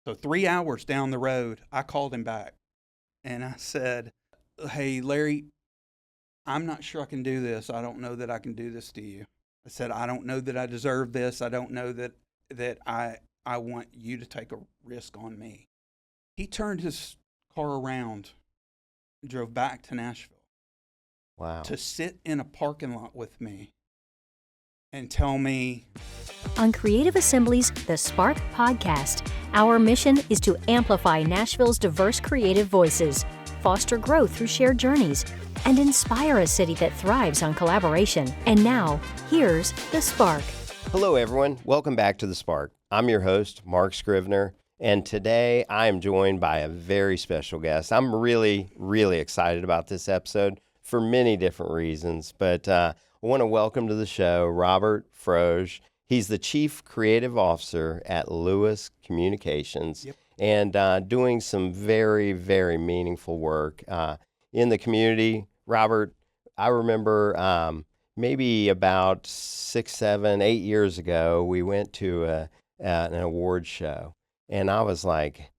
So 3 hours down the road, I called him back and I said, "Hey, Larry, I'm not sure I can do this. I don't know that I can do this to you." I said, "I don't know that I deserve this. I don't know that I want you to take a risk on me." He turned his car around and drove back to Nashville Wow. to sit in a parking lot with me and tell me, On Creative Assembly's The Spark podcast, our mission is to amplify Nashville's diverse creative voices, foster growth through shared journeys, and inspire a city that thrives on collaboration. And now, here's The Spark. Hello, everyone. Welcome back to The Spark. I'm your host, Mark Scrivener, and today I am joined by a very special guest. I'm really excited about this episode for many different reasons, but I want to welcome to the show Robert Froedge. He's the Chief Creative Officer at Lewis Communications. Yep. And doing some very meaningful work in the community. Robert, I remember maybe about 6, 7, 8 years ago, we went to an award show, and I was like,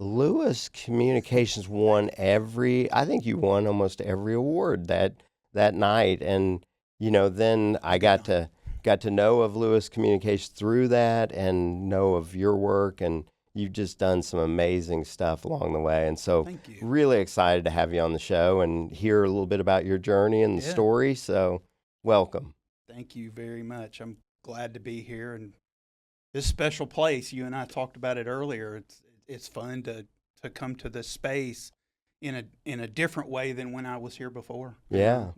Lewis Communications won I think you won almost every award that night. And, then I got to know of Lewis Communications through that and know of your work, and you've just done some amazing stuff along the way. And so Thank you. really excited to have you on the show and hear a little bit about your journey and the story. So welcome. Thank you very much. I'm glad to be here. And this special place, you and I talked about it earlier. It's fun to come to this space in a different way than when I was here before. Yeah.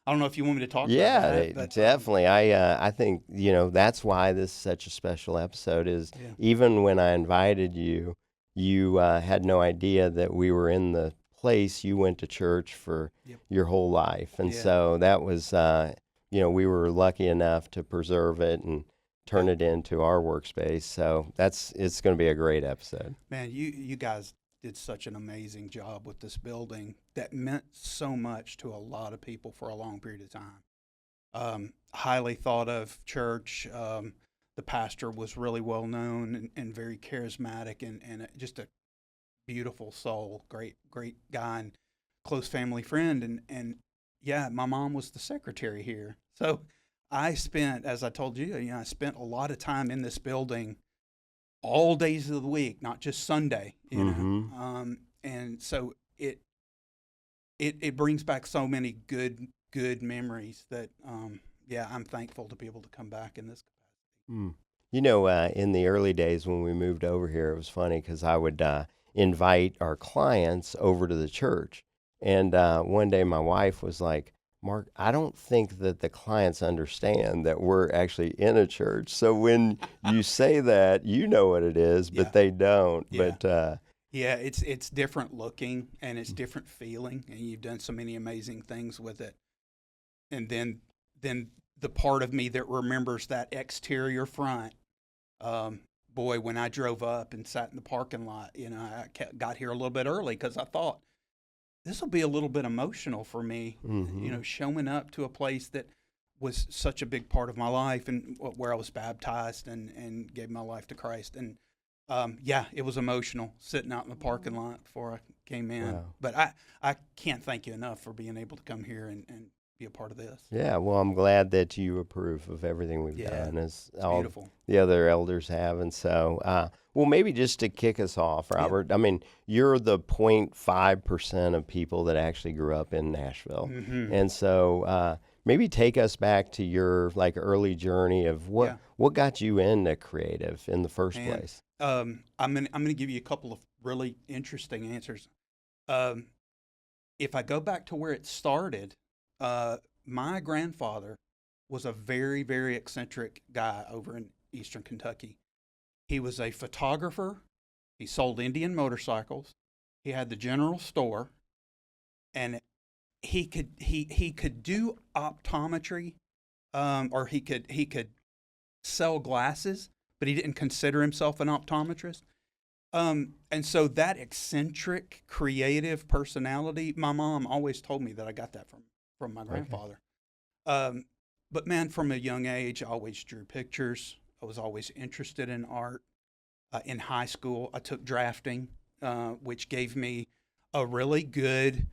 I don't know if you want me to talk about that. But, definitely. I think, that's why this is such a special episode is even when I invited you, you had no idea that we were in the place you went to church for your whole life. And so that was, we were lucky enough to preserve it and turn it into our workspace. So it's going to be a great episode. Man, you guys did such an amazing job with this building that meant so much to a lot of people for a long period of time. Highly thought of church. The pastor was really well known and very charismatic and just a beautiful soul, great guy and close family friend. And my mom was the secretary here. So I spent, as I told you, I spent a lot of time in this building all days of the week, not just Sunday, you know. And so it brings back so many good memories that I'm thankful to be able to come back in this capacity. In the early days when we moved over here, it was funny because I would invite our clients over to the church. And one day my wife was like, Mark, I don't think that the clients understand that we're actually in a church. So when you say that, you know what it is, but they don't. Yeah. But it's different looking and it's different feeling, and you've done so many amazing things with it. And then the part of me that remembers that exterior front, boy, when I drove up and sat in the parking lot, I got here a little bit early because I thought, this will be a little bit emotional for me, showing up to a place that was such a big part of my life and where I was baptized and gave my life to Christ. And it was emotional sitting out in the parking lot before I came in. Wow. But I can't thank you enough for being able to come here and be a part of this. Yeah, well, I'm glad that you approve of everything we've done, as all beautiful. The other elders have. And so, maybe just to kick us off, Robert, I mean, you're the 0.5% of people that actually grew up in Nashville. And so maybe take us back to your early journey of what got you into creative in the first place. I'm gonna give you a couple of really interesting answers. If I go back to where it started, my grandfather was a very, very eccentric guy over in Eastern Kentucky. He was a photographer. He sold Indian motorcycles. He had the general store, and he could do optometry, or he could sell glasses, but he didn't consider himself an optometrist. And so that eccentric, creative personality, my mom always told me that I got that from my grandfather. But man, from a young age, I always drew pictures. I was always interested in art. In high school, I took drafting, which gave me a really good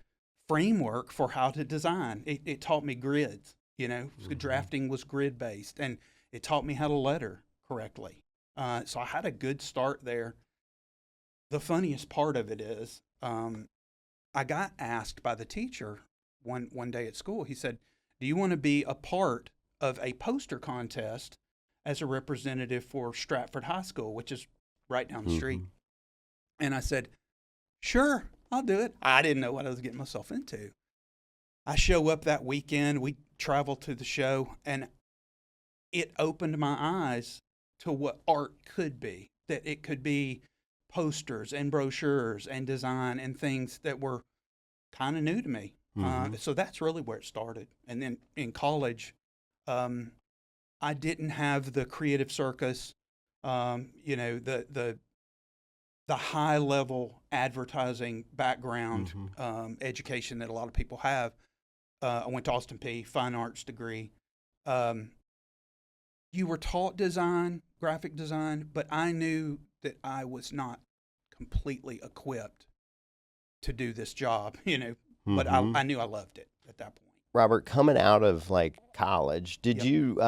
framework for how to design. It taught me grids, so drafting was grid based, and it taught me how to letter correctly. So I had a good start there. The funniest part of it is, I got asked by the teacher one day at school. He said, "Do you want to be a part of a poster contest as a representative for Stratford High School, which is right down the street?" And I said, "Sure, I'll do it." I didn't know what I was getting myself into. I show up that weekend. We travel to the show, and it opened my eyes to what art could be, that it could be posters and brochures and design and things that were kind of new to me. So that's really where it started. And then in college, I didn't have the creative circus, the high level advertising background, education that a lot of people have. I went to Austin P, fine arts degree. You were taught design, graphic design, but I knew that I was not completely equipped to do this job, but I knew I loved it at that point. Robert, coming out of like college, did you,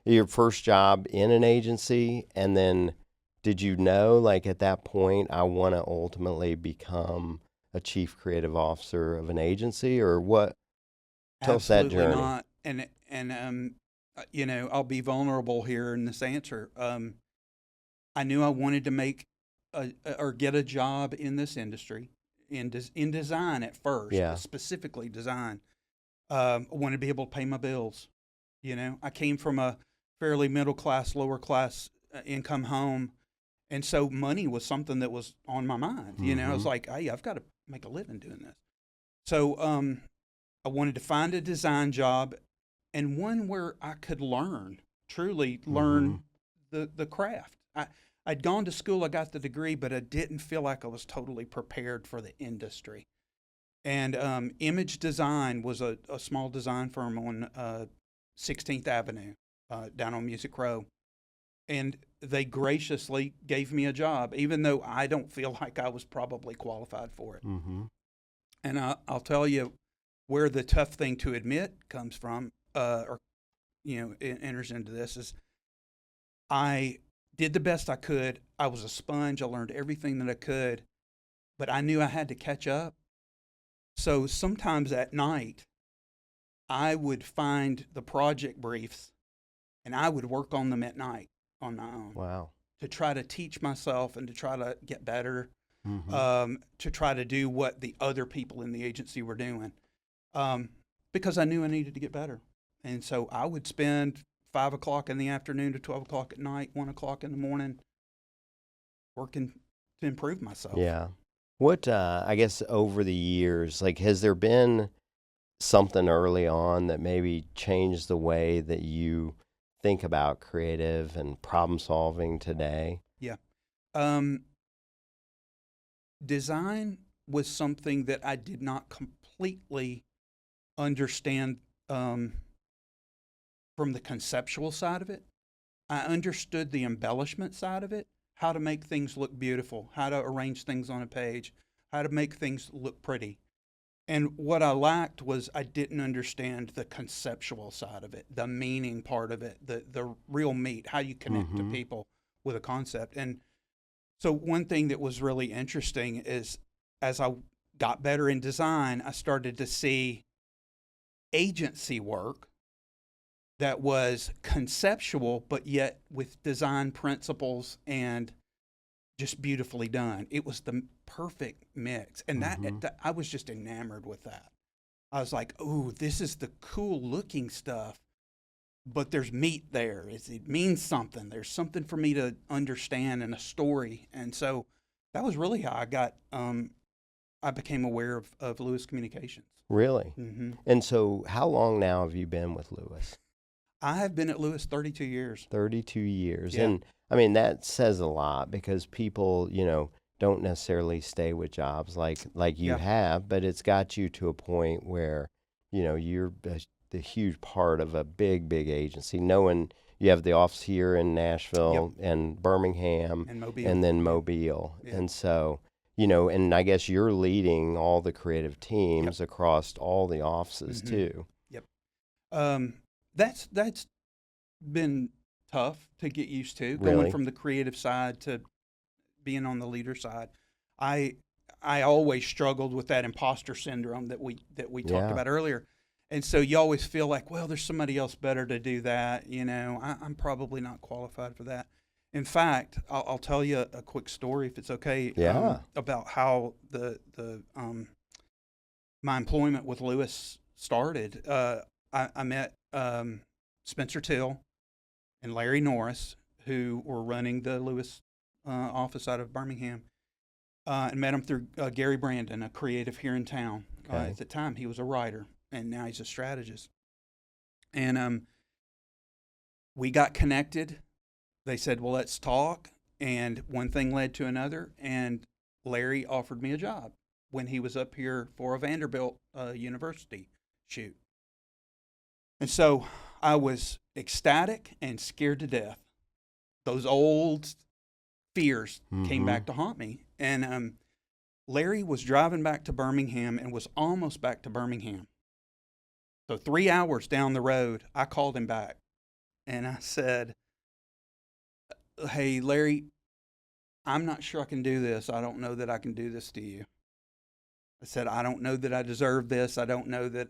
your first job in an agency, and then did you know, like at that point, I want to ultimately become a chief creative officer of an agency, or what? Tell us that journey. Absolutely not. And I'll be vulnerable here in this answer. I knew I wanted to make or get a job in this industry, in design at first, specifically design. I wanted to be able to pay my bills. I came from a fairly middle class, lower class income home, and so money was something that was on my mind. I was like, hey, I've got to make a living doing this. So I wanted to find a design job, and one where I could truly learn the craft. I'd gone to school, I got the degree, but I didn't feel like I was totally prepared for the industry. And Image Design was a small design firm on 16th Avenue down on Music Row. And they graciously gave me a job, even though I don't feel like I was probably qualified for it. And I'll tell you where the tough thing to admit comes from, it enters into this, is I did the best I could. I was a sponge. I learned everything that I could, but I knew I had to catch up. So sometimes at night, I would find the project briefs and I would work on them at night on my own. Wow. To try to teach myself and to try to get better, to try to do what the other people in the agency were doing, because I knew I needed to get better. And so I would spend 5 o'clock in the afternoon to 12 o'clock at night, 1 o'clock in the morning, working to improve myself. Yeah. What, I guess over the years, like, has there been something early on that maybe changed the way that you think about creative and problem solving today? Yeah. Design was something that I did not completely understand from the conceptual side of it. I understood the embellishment side of it, how to make things look beautiful, how to arrange things on a page, how to make things look pretty. And what I lacked was I didn't understand the conceptual side of it, the meaning part of it, the real meat, how you connect to people with a concept. And so one thing that was really interesting is as I got better in design, I started to see agency work that was conceptual, but yet with design principles and just beautifully done. It was the perfect mix. And that I was just enamored with that. I was like, oh, this is the cool looking stuff, but there's meat there. It means something. There's something for me to understand and a story. And so that was really how I became aware of Lewis Communications. Really? And so how long now have you been with Lewis? I have been at Lewis 32 years. 32 years. Yeah. And I mean, that says a lot because people, don't necessarily stay with jobs like you have, but it's got you to a point where, you're the huge part of a big, big agency. Knowing, you have the office here in Nashville and Birmingham And Mobile. and then Mobile. Yeah. And so, and I guess you're leading all the creative teams across all the offices too. Yep. That's been tough to get used to, Really? going from the creative side to being on the leader side. I always struggled with that imposter syndrome that we talked about earlier. And so you always feel like, well, there's somebody else better to do that. I'm probably not qualified for that. In fact, I'll tell you a quick story, if it's okay, about how my employment with Lewis started. I met Spencer Till and Larry Norris, who were running the Lewis office out of Birmingham, and met him through Gary Brandon, a creative here in town. Okay. At the time, he was a writer, and now he's a strategist. And we got connected. They said, well, let's talk. And one thing led to another. And Larry offered me a job when he was up here for a Vanderbilt University shoot. And so I was ecstatic and scared to death. Those old fears came back to haunt me. And Larry was driving back to Birmingham and was almost back to Birmingham. So 3 hours down the road, I called him back. And I said, hey, Larry, I'm not sure I can do this. I don't know that I can do this to you. I said, I don't know that I deserve this. I don't know that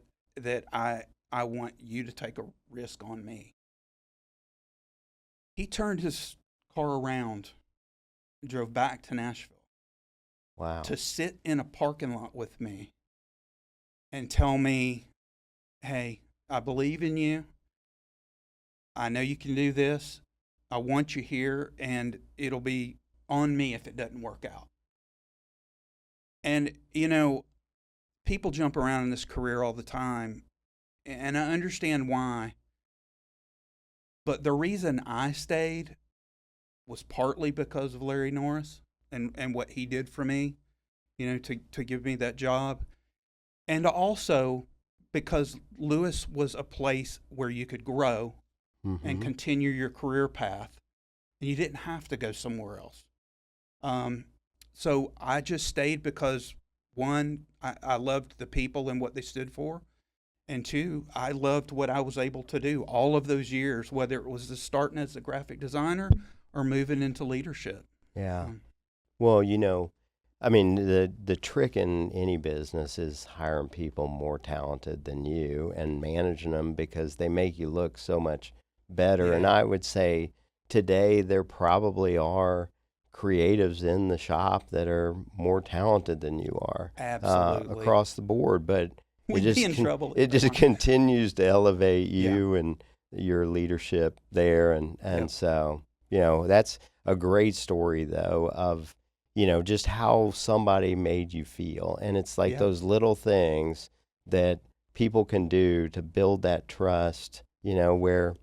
I want you to take a risk on me. He turned his car around and drove back to Nashville. Wow. To sit in a parking lot with me and tell me, hey, I believe in you. I know you can do this. I want you here, and it'll be on me if it doesn't work out. And, people jump around in this career all the time, and I understand why. But the reason I stayed was partly because of Larry Norris and what he did for me, to give me that job. And also because Lewis was a place where you could grow and continue your career path, and you didn't have to go somewhere else. So I just stayed because, one, I loved the people and what they stood for, and two, I loved what I was able to do all of those years, whether it was starting as a graphic designer or moving into leadership. Yeah. Well, the trick in any business is hiring people more talented than you and managing them because they make you look so much better. Yeah. And I would say today there probably are creatives in the shop that are more talented than you are. Absolutely. Across the board. But We'd be in trouble. It just continues to elevate you and your leadership there. And so, that's a great story, though, of, just how somebody made you feel. And it's like those little things that people can do to build that trust, where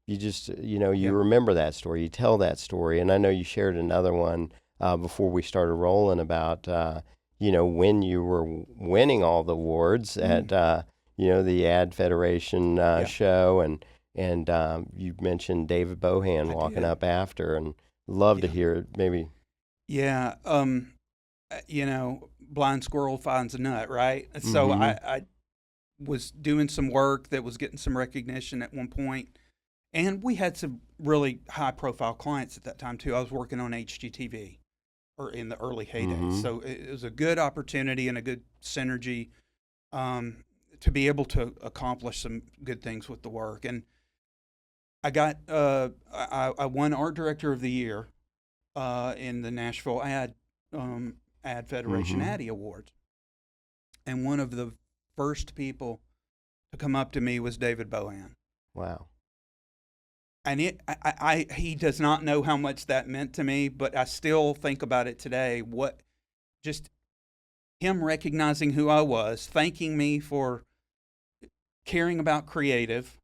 you just, you remember that story, you tell that story. And I know you shared another one before we started rolling about, when you were winning all the awards at, the Ad Federation show. And you mentioned David Bohan walking up after, and love to hear it, maybe. Yeah. Blind squirrel finds a nut, right? So I was doing some work that was getting some recognition at one point, and we had some really high profile clients at that time too. I was working on HGTV or in the early heydays. So it was a good opportunity and a good synergy to be able to accomplish some good things with the work. And I got I won Art Director of the Year in the Nashville Ad Federation Addy Awards. And one of the first people to come up to me was David Bohan. Wow. And he does not know how much that meant to me, but I still think about it today. Just him recognizing who I was, thanking me for caring about creative,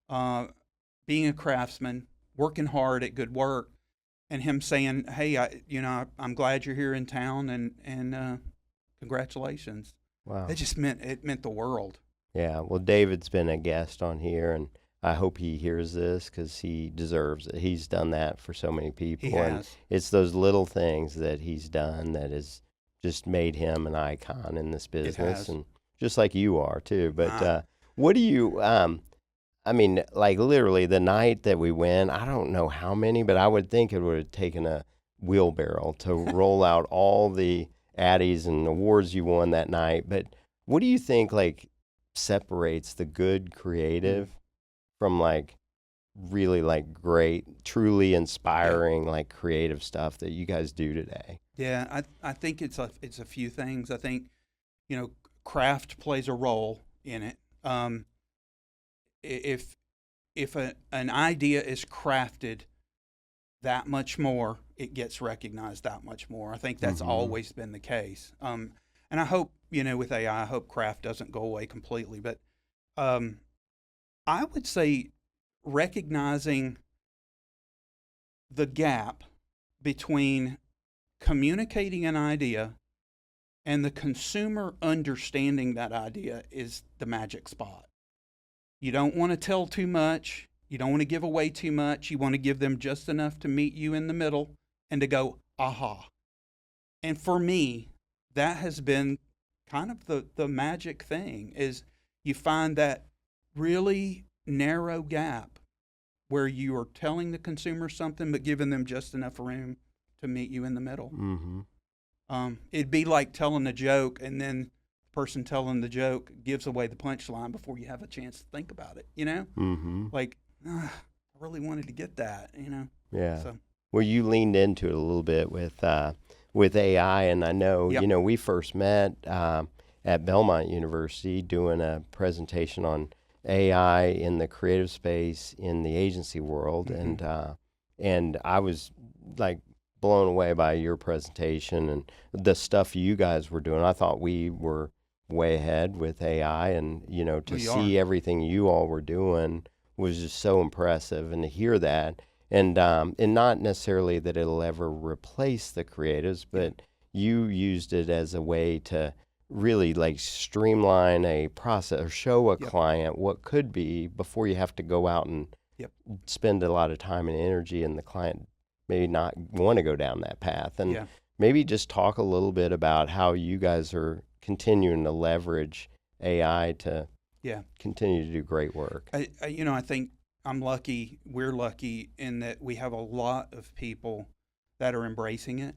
being a craftsman, working hard at good work, and him saying, "Hey, I'm glad you're here in town, and congratulations." Wow. It meant the world. Yeah. Well, David's been a guest on here, and I hope he hears this because he deserves it. He's done that for so many people. He And has. it's those little things that he's done that has just made him an icon in this business. has. And just like you are too. But Ah. what do you, I mean, like literally the night that we went, I don't know how many, but I would think it would have taken a wheelbarrow to roll out all the Addies and awards you won that night. But what do you think like separates the good creative from like really like great, truly inspiring like creative stuff that you guys do today? Yeah, I think it's a few things. I think, craft plays a role in it. If an idea is crafted that much more, it gets recognized that much more. I think that's always been the case. And I hope, with AI, I hope craft doesn't go away completely. But I would say recognizing the gap between communicating an idea and the consumer understanding that idea is the magic spot. You don't want to tell too much. You don't want to give away too much. You want to give them just enough to meet you in the middle and to go, aha. And for me, that has been kind of the magic thing, is you find that really narrow gap where you are telling the consumer something but giving them just enough room to meet you in the middle. It'd be like telling a joke and then the person telling the joke gives away the punchline before you have a chance to think about it, Like, I really wanted to get that, Yeah. So. Well, you leaned into it a little bit with AI, and I know, Yep. We first met at Belmont University doing a presentation on AI in the creative space in the agency world, and I was like blown away by your presentation and the stuff you guys were doing. I thought we were way ahead with AI, and to see everything you all were doing was just so impressive, and to hear that, and not necessarily that it'll ever replace the creatives, but you used it as a way to really like streamline a process or show a client what could be before you have to go out and spend a lot of time and energy, and the client maybe not want to go down that path. And maybe just talk a little bit about how you guys are continuing to leverage AI to continue to do great work. I think we're lucky in that we have a lot of people that are embracing it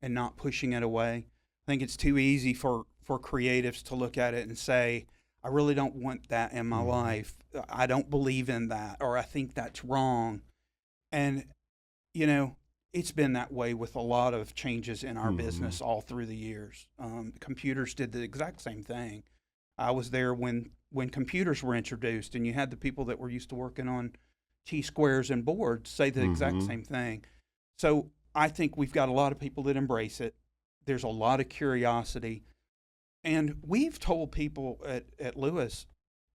and not pushing it away. I think it's too easy for creatives to look at it and say, I really don't want that in my life. I don't believe in that, or I think that's wrong. And, it's been that way with a lot of changes in our business all through the years. Computers did the exact same thing. I was there when computers were introduced, and you had the people that were used to working on T-squares and boards say the exact same thing. So I think we've got a lot of people that embrace it. There's a lot of curiosity. And we've told people at Lewis,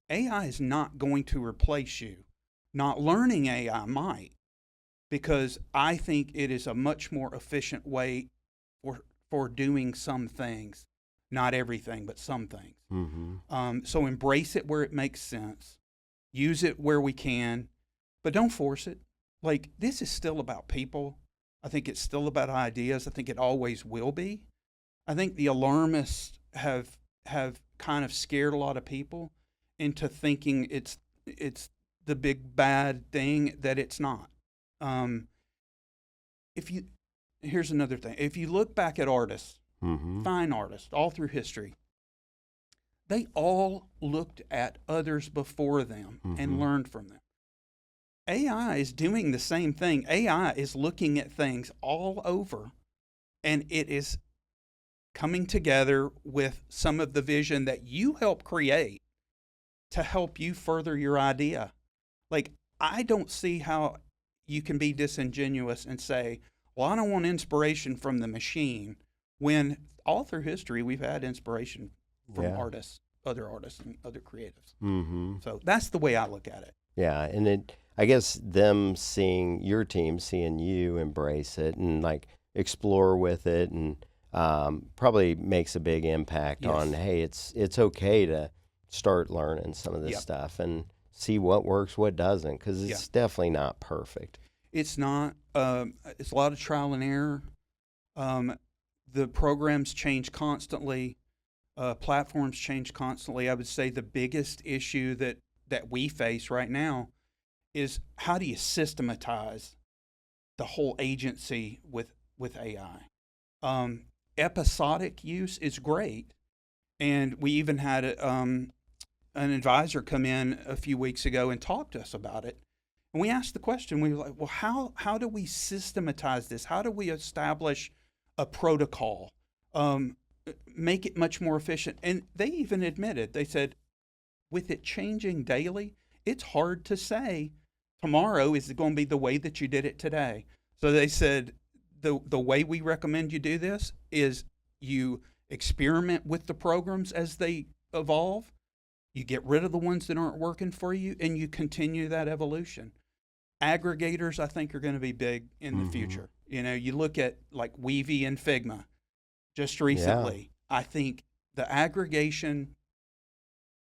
AI is not going to replace you. Not learning AI might, because I think it is a much more efficient way for doing some things. Not everything, but some things. So embrace it where it makes sense. Use it where we can, but don't force it. Like, this is still about people. I think it's still about ideas. I think it always will be. I think the alarmists have kind of scared a lot of people into thinking it's the big bad thing that it's not. Here's another thing. If you look back at artists, fine artists, all through history, they all looked at others before them and learned from them. AI is doing the same thing. AI is looking at things all over, and it is coming together with some of the vision that you help create to help you further your idea. Like, I don't see how you can be disingenuous and say, well, I don't want inspiration from the machine, when all through history we've had inspiration from artists, and other creatives. So that's the way I look at it. Yeah, and I guess them seeing your team, seeing you embrace it and like explore with it, and probably makes a big impact on, hey, it's okay to start learning some of this stuff. And see what works, what doesn't, because it's definitely not perfect. It's not. It's a lot of trial and error. The programs change constantly. Platforms change constantly. I would say the biggest issue that we face right now is how do you systematize the whole agency with AI? Episodic use is great, and we even had an advisor come in a few weeks ago and talk to us about it. And we asked the question, we were like, well, how do we systematize this? How do we establish a protocol, make it much more efficient? And they even admitted, they said, with it changing daily, it's hard to say tomorrow is going to be the way that you did it today. So they said, the way we recommend you do this is you experiment with the programs as they evolve, you get rid of the ones that aren't working for you, and you continue that evolution. Aggregators, I think, are going to be big in the future. You know, you look at like Weavy and Figma just recently. I think the aggregation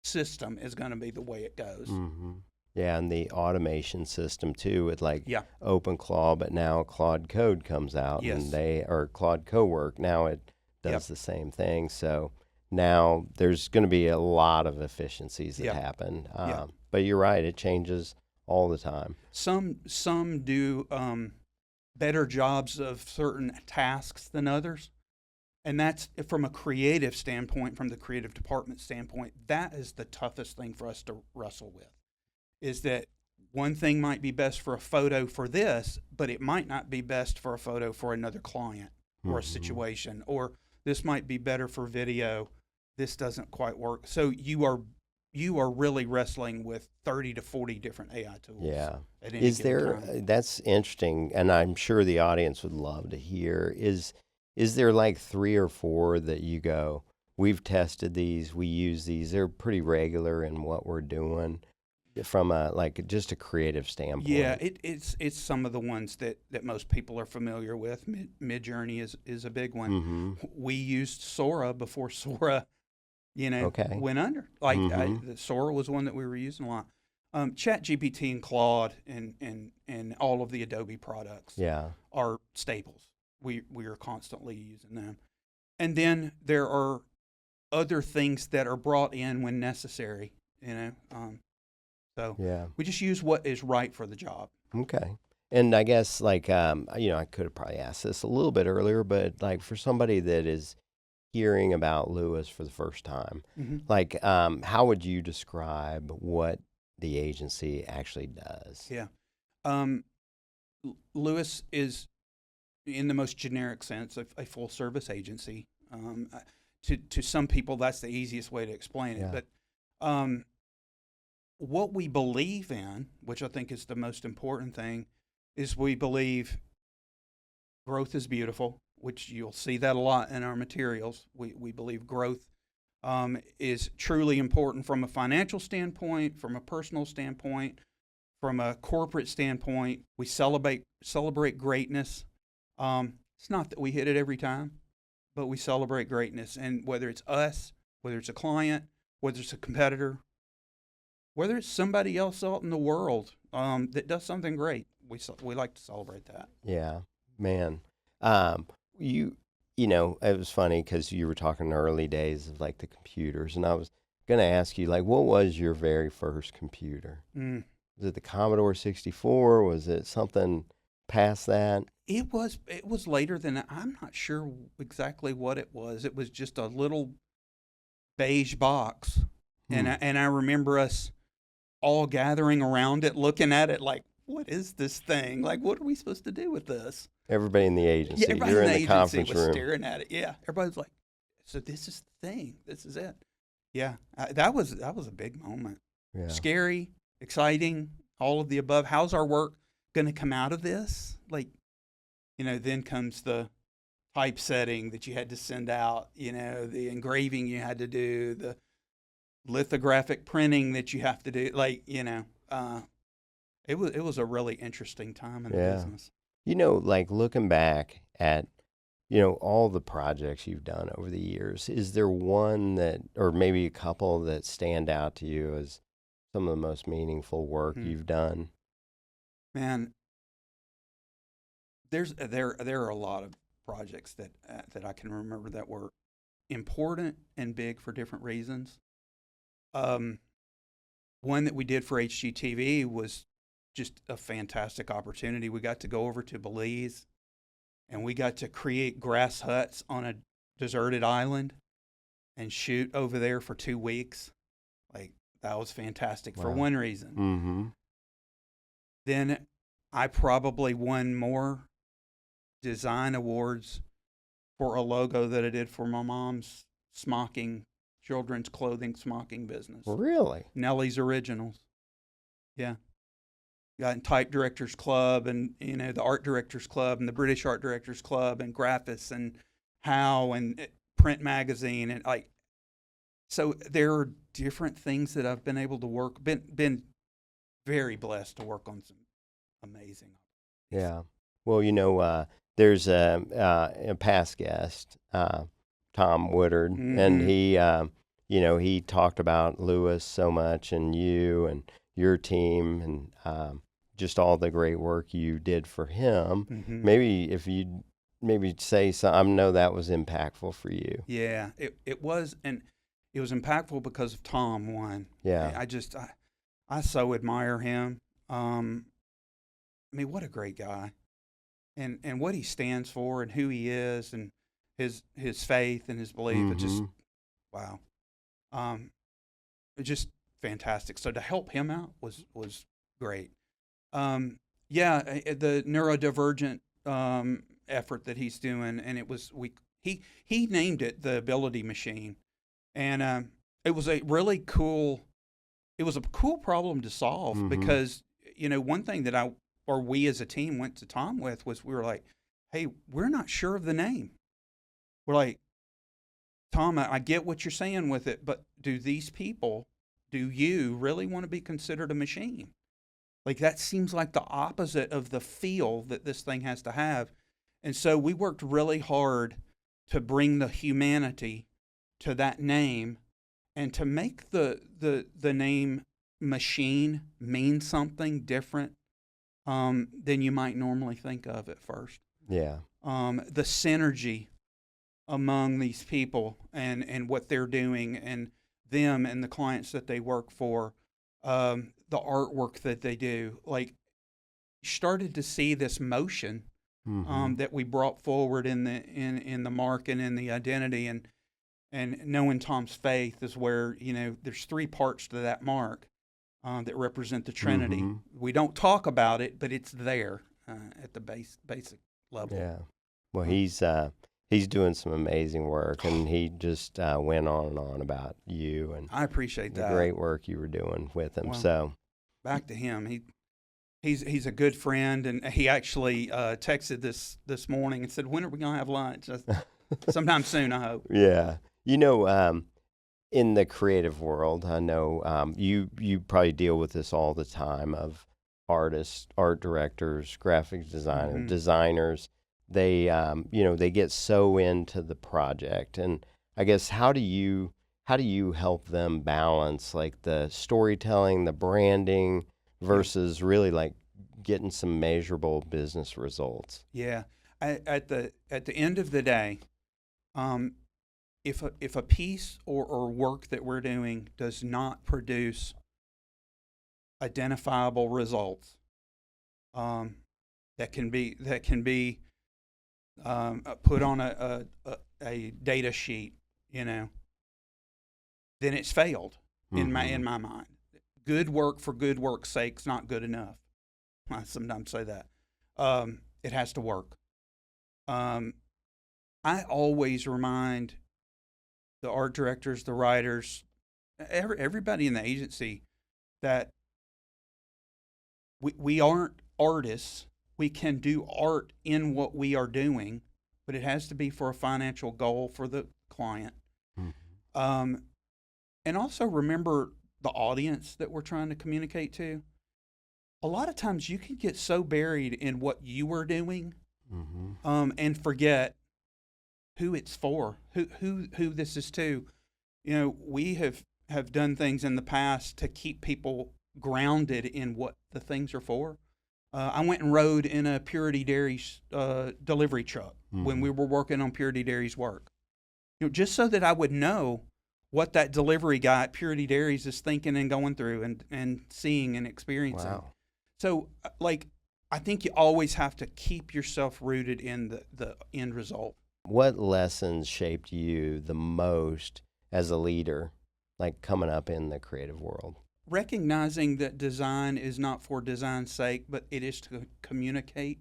system is going to be the way it goes. Yeah, and the automation system too, with like OpenClaw, but now Claude Code comes out, and or Claude Cowork, now it does the same thing. So now there's going to be a lot of efficiencies that happen. But you're right, it changes all the time. Some do better jobs of certain tasks than others. And that's from a creative standpoint, from the creative department standpoint, that is the toughest thing for us to wrestle with, is that one thing might be best for a photo for this, but it might not be best for a photo for another client or a situation, or this might be better for video. This doesn't quite work. So you are really wrestling with 30 to 40 different AI tools. Yeah. At any given time. That's interesting, and I'm sure the audience would love to hear, is there like 3 or 4 that you go, we've tested these, we use these, they're pretty regular in what we're doing from just a creative standpoint? Yeah, it's some of the ones that most people are familiar with. Midjourney is a big one. We used Sora before Sora, went under. Sora was one that we were using a lot. ChatGPT and Claude and all of the Adobe products are staples. We are constantly using them. And then there are other things that are brought in when necessary, So we just use what is right for the job. Okay. And I guess I could have probably asked this a little bit earlier, but like for somebody that is hearing about Lewis for the first time, how would you describe what the agency actually does? Yeah. Lewis is, in the most generic sense, a full-service agency. To some people, that's the easiest way to explain it. But what we believe in, which I think is the most important thing, is we believe growth is beautiful, which you'll see that a lot in our materials. We believe growth is truly important from a financial standpoint, from a personal standpoint, from a corporate standpoint. We celebrate greatness. It's not that we hit it every time, but we celebrate greatness. And whether it's us, whether it's a client, whether it's a competitor, whether it's somebody else out in the world that does something great, we like to celebrate that. Yeah, man. It was funny because you were talking in the early days of like the computers, and I was going to ask you, like, what was your very first computer? Was it the Commodore 64? Was it something past that? It was later than that. I'm not sure exactly what it was. It was just a little beige box, and I remember us all gathering around it, looking at it like, what is this thing? Like, what are we supposed to do with this? Everybody in the agency. Yeah, You're in the conference was room staring at it. Yeah, everybody was like, so this is the thing. This is it. Yeah, that was a big moment. Yeah. Scary, exciting, all of the above. How's our work going to come out of this? Then comes the typesetting that you had to send out, the engraving you had to do, the lithographic printing that you have to do. It was a really interesting time in the business. Looking back at, all the projects you've done over the years, is there one that, or maybe a couple that stand out to you as some of the most meaningful work you've done? Man, there are a lot of projects that I can remember that were important and big for different reasons. One that we did for HGTV was just a fantastic opportunity. We got to go over to Belize, and we got to create grass huts on a deserted island and shoot over there for 2 weeks. Like, that was fantastic for one reason. Mm-hmm. Then I probably won more design awards for a logo that I did for my mom's children's clothing smocking business. Really? Nellie's Originals. Yeah. Got in Type Directors Club and, the Art Directors Club and the British Art Directors Club and Graphis and How and Print Magazine. And so there are different things that I've been able to been very blessed to work on some amazing. Yeah. Well, there's a past guest, Tom Woodard, and he, he talked about Lewis so much and you and your team and just all the great work you did for him. Mm-hmm. Maybe if you say something, I know that was impactful for you. Yeah, it was, and it was impactful because of Tom, one. Yeah. I so admire him. What a great guy. And what he stands for and who he is and his faith and his belief. It just, wow. It's just fantastic. So to help him out was great. The neurodivergent effort that he's doing, and he named it the Ability Machine, and it was a cool problem to solve because one thing that we as a team went to Tom with was we were like, hey, we're not sure of the name. We're like, Tom, I get what you're saying with it, but do you really want to be considered a machine? Like, that seems like the opposite of the feel that this thing has to have. And so we worked really hard to bring the humanity to that name and to make the name machine mean something different than you might normally think of at first. Yeah. The synergy among these people and what they're doing and them and the clients that they work for, the artwork that they do, like, started to see this motion that we brought forward in the mark and in the identity, and knowing Tom's faith is where there's 3 parts to that mark that represent the Trinity. We don't talk about it, but it's there at the basic level. Yeah. Well, he's doing some amazing work, and he just went on and on about you and I appreciate that. The great work you were doing with him. Well, so back to him. He's a good friend, and he actually texted this morning and said, "When are we gonna have lunch?" Sometime soon, I hope. Yeah. In the creative world, I know you probably deal with this all the time, of artists, art directors, graphic designers. They they get so into the project, and I guess how do you help them balance like the storytelling, the branding versus really like getting some measurable business results? Yeah. At the end of the day, if a piece or work that we're doing does not produce identifiable results, that can be put on a data sheet, then it's failed in my mind. Good work for good work's sake is not good enough. I sometimes say that. It has to work. I always remind the art directors, the writers, everybody in the agency that we aren't artists. We can do art in what we are doing, but it has to be for a financial goal for the client. And also remember the audience that we're trying to communicate to. A lot of times you can get so buried in what you are doing and forget who it's for, who this is to. We have have done things in the past to keep people grounded in what the things are for. I went and rode in a Purity Dairy's delivery truck when we were working on Purity Dairy's work. Just so that I would know what that delivery guy at Purity Dairy's is thinking and going through and seeing and experiencing. Wow. So, I think you always have to keep yourself rooted in the end result. What lessons shaped you the most as a leader, coming up in the creative world? Recognizing that design is not for design's sake, but it is to communicate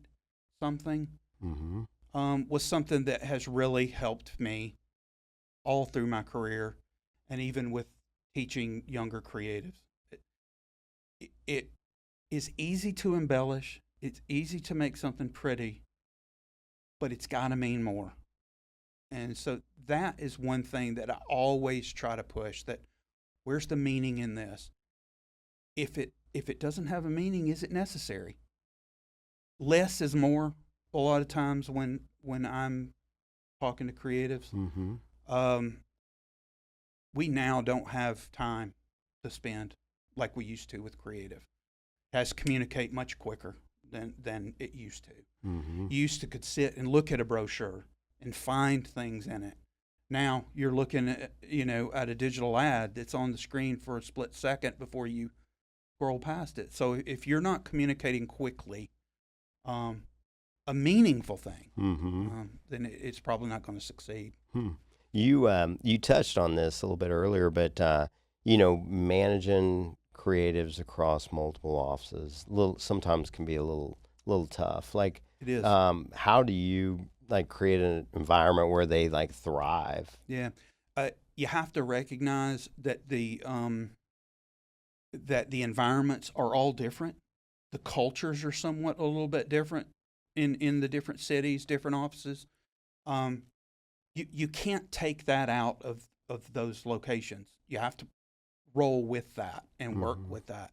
something, was something that has really helped me all through my career, and even with teaching younger creatives. It is easy to embellish. It's easy to make something pretty, but it's got to mean more. And so that is one thing that I always try to push, that where's the meaning in this? If it doesn't have a meaning, is it necessary? Less is more a lot of times when I'm talking to creatives. We now don't have time to spend like we used to with creative. It has to communicate much quicker than it used to. You used to could sit and look at a brochure and find things in it. Now you're looking at a digital ad that's on the screen for a split second before you scroll past it. So if you're not communicating quickly, a meaningful thing, then it's probably not going to succeed. You touched on this a little bit earlier, but managing creatives across multiple offices sometimes can be a little tough. It is. How do you create an environment where they thrive? Yeah, you have to recognize that the environments are all different. The cultures are somewhat a little bit different in the different cities, different offices. You can't take that out of those locations. You have to roll with that and work with that.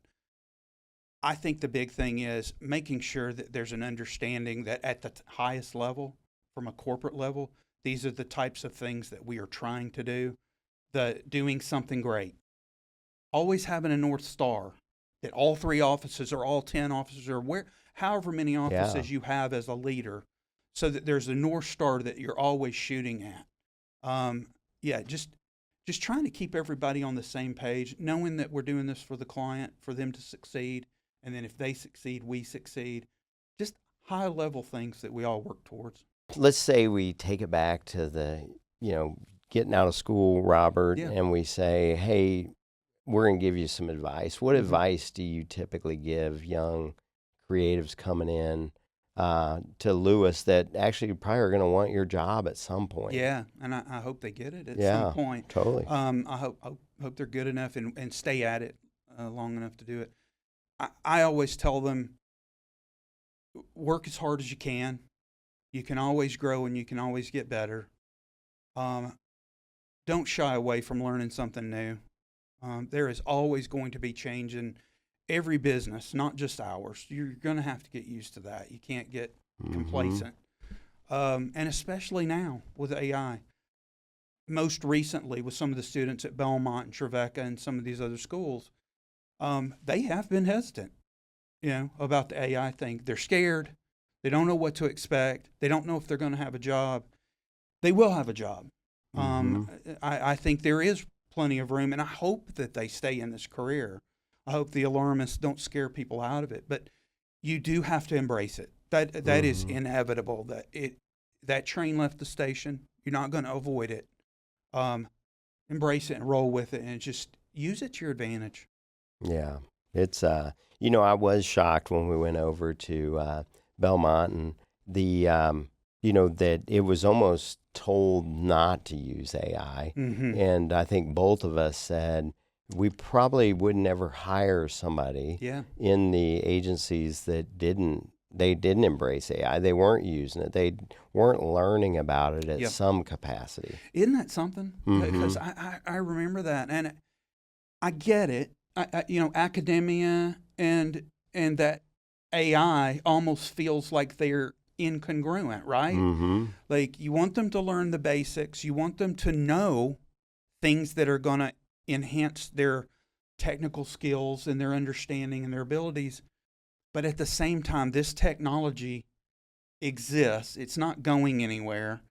I think the big thing is making sure that there's an understanding that at the highest level, from a corporate level, these are the types of things that we are trying to do. Doing something great. Always having a North Star, that all 3 offices or all 10 offices or however many offices you have as a leader, so that there's a North Star that you're always shooting at. Just trying to keep everybody on the same page, knowing that we're doing this for the client, for them to succeed, and then if they succeed, we succeed. Just high-level things that we all work towards. Let's say we take it back to the, getting out of school, Robert, and we say, hey, we're going to give you some advice. What advice do you typically give young creatives coming in to Lewis that actually probably are going to want your job at some point? Yeah, and I hope they get it at some point. Totally. I hope they're good enough and stay at it long enough to do it. I always tell them, work as hard as you can. You can always grow and you can always get better. Don't shy away from learning something new. There is always going to be change in every business, not just ours. You're going to have to get used to that. You can't get complacent. And especially now with AI. Most recently with some of the students at Belmont and Trevecca and some of these other schools, they have been hesitant, about the AI thing. They're scared. They don't know what to expect. They don't know if they're going to have a job. They will have a job. I think there is plenty of room, and I hope that they stay in this career. I hope the alarmists don't scare people out of it, but you do have to embrace it. That is inevitable. That train left the station. You're not going to avoid it. Embrace it and roll with it, and just use it to your advantage. Yeah, it's I was shocked when we went over to Belmont, and the that it was almost told not to use AI, and I think both of us said we probably would never hire somebody in the agencies that didn't embrace AI. They weren't using it. They weren't learning about it at some capacity. Isn't that something? Because I remember that, and I get it. Academia and that AI almost feels like they're incongruent, right? Like you want them to learn the basics. You want them to know things that are going to enhance their technical skills and their understanding and their abilities. But at the same time, this technology exists. It's not going anywhere.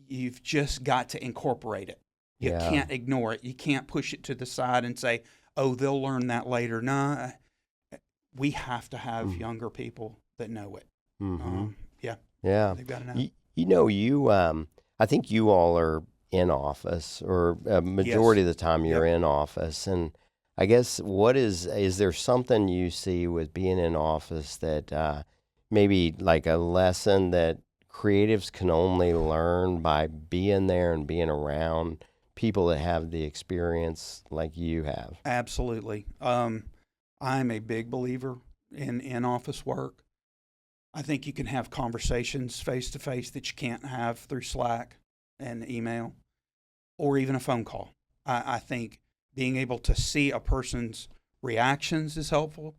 You've just got to incorporate it. You Yeah. can't ignore it. You can't push it to the side and say, oh, they'll learn that later. Nah, we have to have younger people that know it. Mm-hmm. Yeah, Yeah. they've got to know. I think you all are in office, or a majority of the time you're in office. And I guess is there something you see with being in office that maybe like a lesson that creatives can only learn by being there and being around people that have the experience like you have? Absolutely. I'm a big believer in office work. I think you can have conversations face to face that you can't have through Slack and email or even a phone call. I think being able to see a person's reactions is helpful.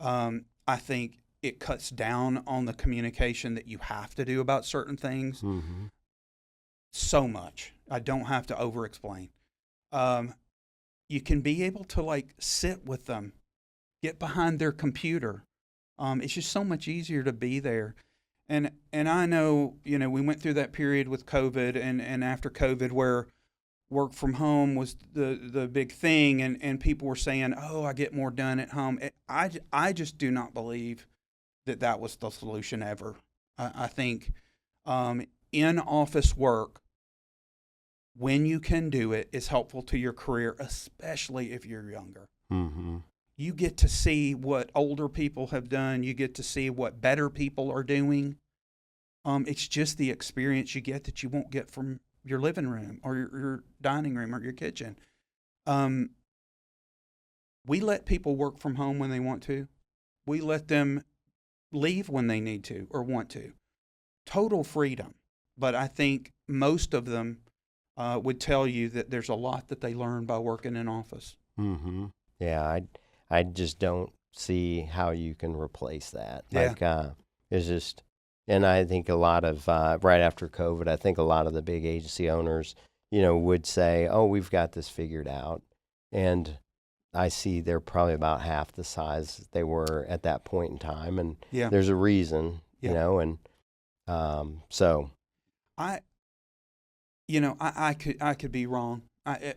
I think it cuts down on the communication that you have to do about certain things so much. I don't have to over-explain. You can be able to like sit with them, get behind their computer. It's just so much easier to be there. And I know, we went through that period with COVID and after COVID where work from home was the big thing, and people were saying, oh, I get more done at home. I just do not believe that was the solution ever. I think in-office work, when you can do it, is helpful to your career, especially if you're younger. Mm-hmm. You get to see what older people have done. You get to see what better people are doing. It's just the experience you get that you won't get from your living room or your dining room or your kitchen. We let people work from home when they want to. We let them leave when they need to or want to. Total freedom. But I think most of them would tell you that there's a lot that they learn by working in office. Mm-hmm. Yeah, I just don't see how you can replace that. Yeah. Like, it's just, and I think a lot of, right after COVID, I think a lot of the big agency owners, would say, oh, we've got this figured out. And I see they're probably about half the size they were at that point in time. And there's a reason, and so. I could be wrong,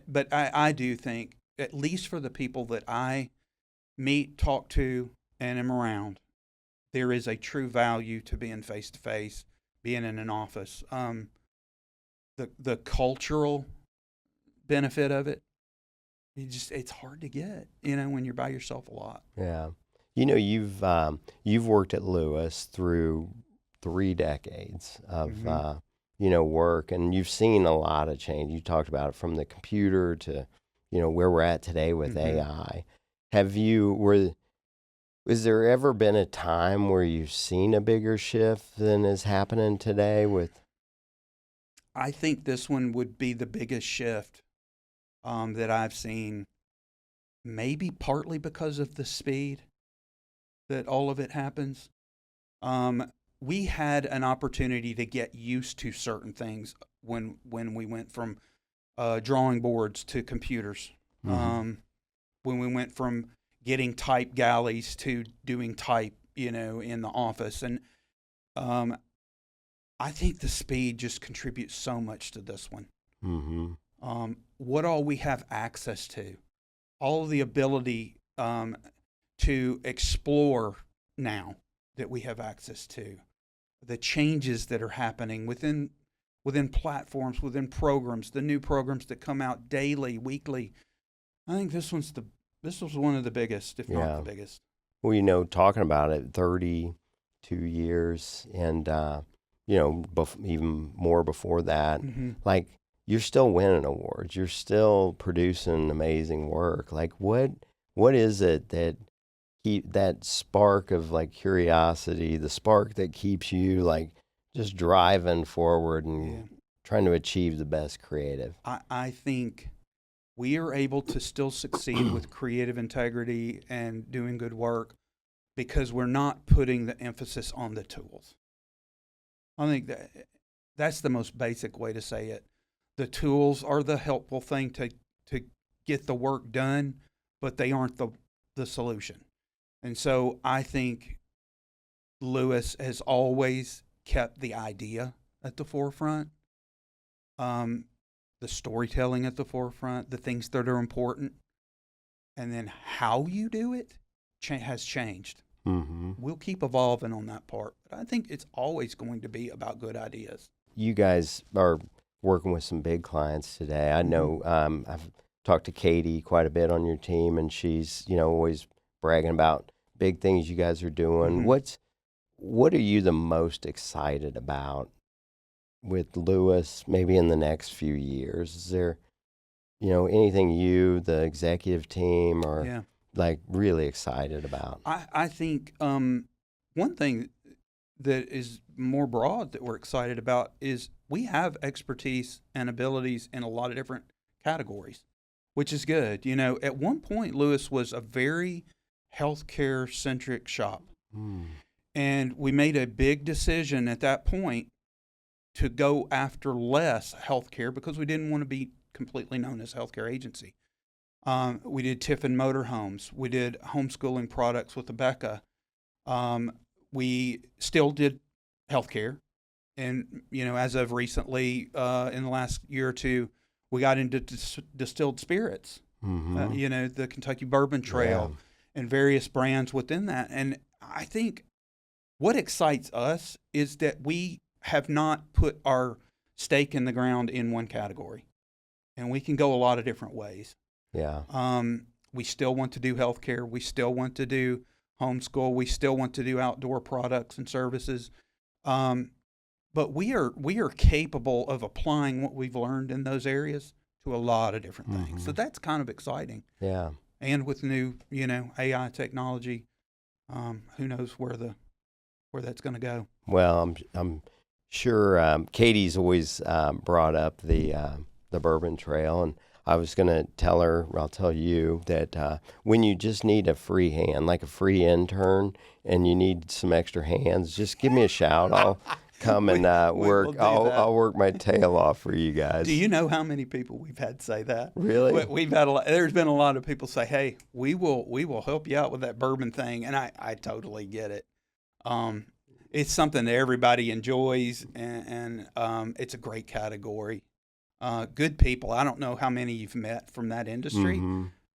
but I do think, at least for the people that I meet, talk to, and am around, there is a true value to being face to face, being in an office. The cultural benefit of it, it's hard to get, when you're by yourself a lot. Yeah, you've worked at Lewis through 3 decades of work, and you've seen a lot of change. You talked about it from the computer to where we're at today with AI. Has there ever been a time where you've seen a bigger shift than is happening today with? I think this one would be the biggest shift that I've seen, maybe partly because of the speed that all of it happens. We had an opportunity to get used to certain things when we went from drawing boards to computers. When we went from getting type galleys to doing type, in the office. And I think the speed just contributes so much to this one. Mm-hmm. What all we have access to, all of the ability to explore now that we have access to, the changes that are happening within platforms, within programs, the new programs that come out daily, weekly. I think this was one of the biggest, if not the biggest. Well, talking about it, 32 years, and even more before that, like, you're still winning awards, you're still producing amazing work. Like, what is it that spark of like curiosity, the spark that keeps you like just driving forward and trying to achieve the best creative? I think we are able to still succeed with creative integrity and doing good work because we're not putting the emphasis on the tools. I think that's the most basic way to say it. The tools are the helpful thing to get the work done, but they aren't the solution. And so I think Lewis has always kept the idea at the forefront, the storytelling at the forefront, the things that are important, and then how you do it has changed. Mm-hmm. We'll keep evolving on that part, but I think it's always going to be about good ideas. You guys are working with some big clients today. I know I've talked to Katie quite a bit on your team, and she's, always bragging about big things you guys are doing. Mm-hmm. What are you the most excited about with Lewis maybe in the next few years? Is there, anything you, the executive team, are like really excited about? I think one thing that is more broad that we're excited about is we have expertise and abilities in a lot of different categories, which is good. At one point, Lewis was a very healthcare-centric shop. And we made a big decision at that point to go after less healthcare because we didn't want to be completely known as a healthcare agency. We did Tiffin Motorhomes. We did homeschooling products with Becca. We still did healthcare. And, as of recently, in the last year or two, we got into distilled spirits, the Kentucky Bourbon Trail and various brands within that. And I think what excites us is that we have not put our stake in the ground in one category. And we can go a lot of different ways. Yeah. We still want to do healthcare. We still want to do homeschool. We still want to do outdoor products and services. But we are capable of applying what we've learned in those areas to a lot of different things. So that's kind of exciting. Yeah. And with new, AI technology, who knows where that's going to go. Well, I'm sure Katie's always brought up the Bourbon Trail, and I was going to tell her, I'll tell you, that when you just need a free hand, like a free intern, and you need some extra hands, just give me a shout. I'll come and work. I'll work my tail off for you guys. Do you know how many people we've had say that? Really? We've had there's been a lot of people say, "Hey, we will help you out with that bourbon thing," and I totally get it. It's something that everybody enjoys, and it's a great category. Good people. I don't know how many you've met from that industry.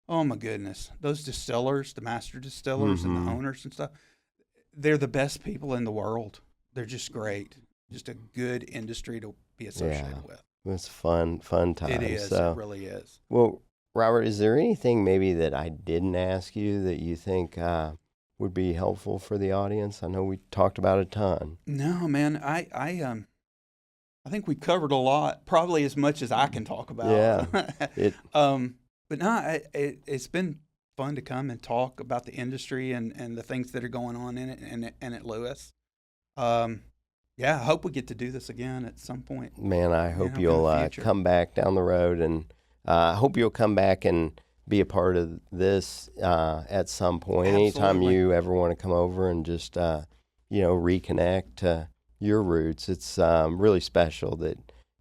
Oh my goodness, those distillers, the master distillers, and the owners and stuff. They're the best people in the world. They're just great. Just a good industry to be associated with. It's fun time. It is. So, it really is. Well, Robert, is there anything maybe that I didn't ask you that you think would be helpful for the audience? I know we talked about a ton. No, man. I think we covered a lot, probably as much as I can talk about. Yeah. But no, it's been fun to come and talk about the industry and the things that are going on in it and at Lewis. I hope we get to do this again at some point. Man, I hope you'll come back down the road, and I hope you'll come back and be a part of this at some point. Absolutely. Anytime you ever want to come over and just reconnect to your roots, it's really special that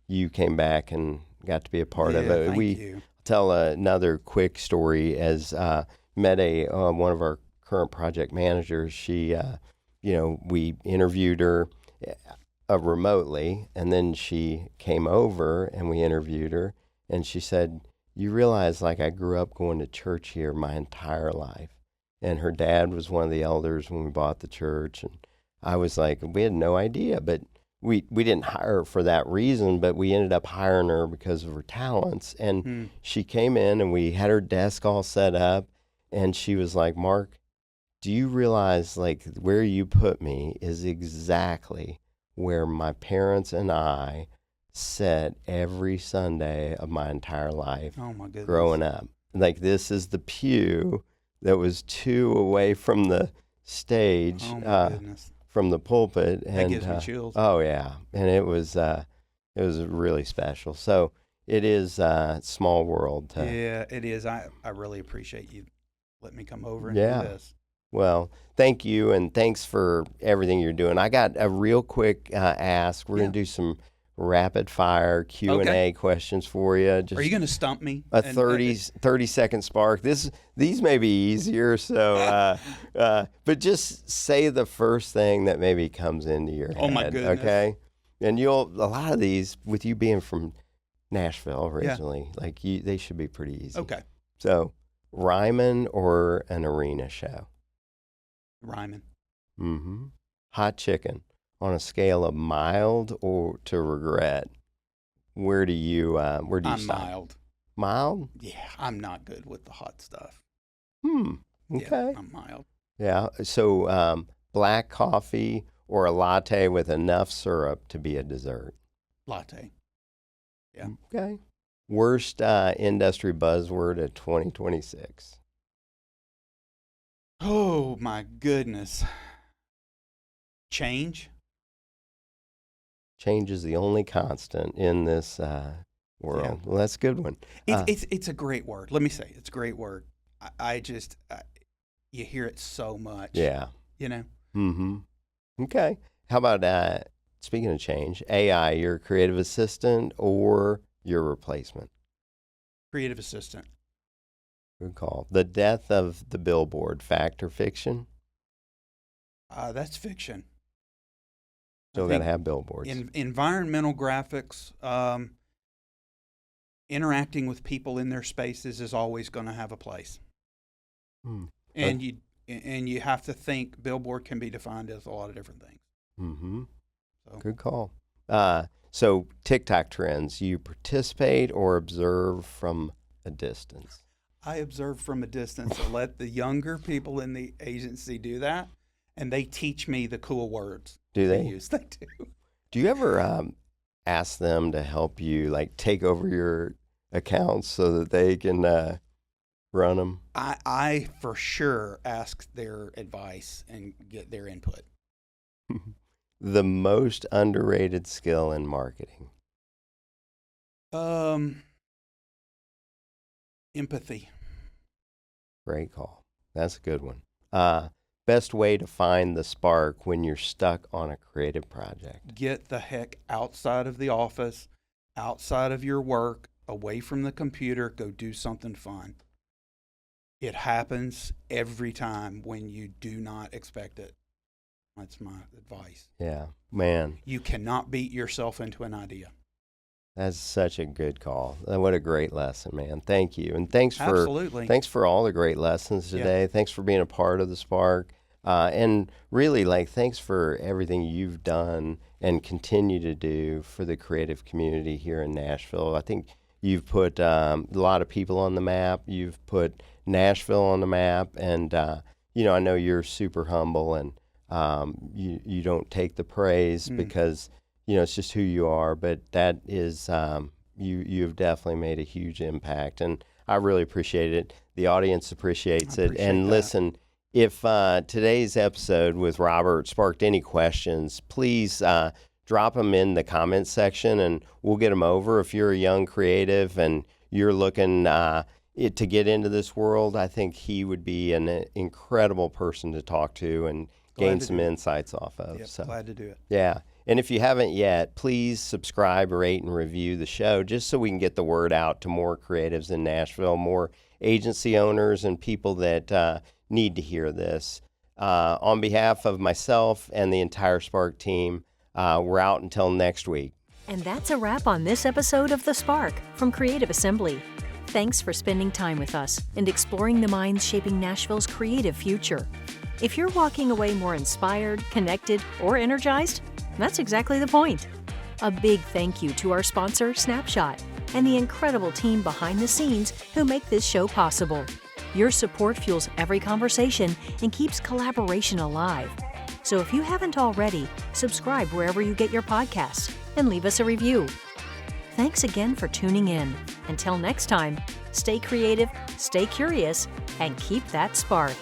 you came back and got to be a part of it. Thank you. Tell another quick story. As met one of our current project managers. She we interviewed her remotely, and then she came over and we interviewed her, and she said, "You realize, like, I grew up going to church here my entire life." And her dad was one of the elders when we bought the church, and I was like, we had no idea, but we didn't hire her for that reason, but we ended up hiring her because of her talents. And she came in and we had her desk all set up, and she was like, "Mark, do you realize, like, where you put me is exactly where my parents and I sat every Sunday of my entire life growing up. Like, this is the pew that was 2 away from the stage, from the pulpit." And that gives me chills. Oh yeah, and it was really special. So it is a small world. Yeah, it is. I really appreciate you letting me come over and do this. Well, thank you, and thanks for everything you're doing. I got a real quick ask. We're going to do some rapid fire Q&A Okay. questions for you. Just Are you going to stump me? a 30-second spark. These may be easier, so but just say the first thing that maybe comes into your head. Oh, my goodness. Okay, and a lot of these, with you being from Nashville originally, they should be pretty easy. Okay. So, Ryman or an arena show? Ryman. Mm-hmm. Hot chicken on a scale of mild or to regret. Where do you I'm stop? mild. Mild? Yeah, I'm not good with the hot stuff. Okay. Yeah, I'm mild. Yeah. So, black coffee or a latte with enough syrup to be a dessert? Latte. Yeah. Okay. Worst industry buzzword of 2026? Oh, my goodness. Change? Change is the only constant in this world. Yeah. Well, that's a good one. It's a great word. Let me say, it's a great word. You hear it so much. Yeah. You know? Mm-hmm. Okay. How about, speaking of change, AI, your creative assistant or your replacement? Creative assistant. Good call. The death of the billboard, fact or fiction? That's fiction. Still got to have billboards. Environmental graphics, interacting with people in their spaces is always going to have a place. And you have to think billboard can be defined as a lot of different things. Mm-hmm. So. Good call. So TikTok trends, you participate or observe from a distance? I observe from a distance and let the younger people in the agency do that, and they teach me the cool words. Do they? Use. They do. Do you ever ask them to help you, like, take over your accounts so that they can run them? I for sure ask their advice and get their input. The most underrated skill in marketing? Empathy. Great call. That's a good one. Best way to find the spark when you're stuck on a creative project? Get the heck outside of the office, outside of your work, away from the computer, go do something fun. It happens every time when you do not expect it. That's my advice. Yeah, man. You cannot beat yourself into an idea. That's such a good call. What a great lesson, man. Thank you. And thanks Absolutely. Thanks for all the great lessons today. Yeah. Thanks for being a part of the Spark. And really, thanks for everything you've done and continue to do for the creative community here in Nashville. I think you've put a lot of people on the map. You've put Nashville on the map. And, I know you're super humble and you don't take the praise because it's just who you are, but that is, you've definitely made a huge impact, and I really appreciate it. The audience appreciates it. And listen, if today's episode with Robert sparked any questions, please drop them in the comments section, and we'll get them over. If you're a young creative and you're looking to get into this world, I think he would be an incredible person to talk to and gain some insights off of. Yep, so glad to do it. Yeah. And if you haven't yet, please subscribe, rate, and review the show just so we can get the word out to more creatives in Nashville, more agency owners, and people that need to hear this. On behalf of myself and the entire Spark team, we're out until next week. And that's a wrap on this episode of The Spark from Creative Assembly. Thanks for spending time with us and exploring the minds shaping Nashville's creative future. If you're walking away more inspired, connected, or energized, that's exactly the point. A big thank you to our sponsor, Snapshot, and the incredible team behind the scenes who make this show possible. Your support fuels every conversation and keeps collaboration alive. So if you haven't already, subscribe wherever you get your podcasts and leave us a review. Thanks again for tuning in. Until next time, stay creative, stay curious, and keep that spark.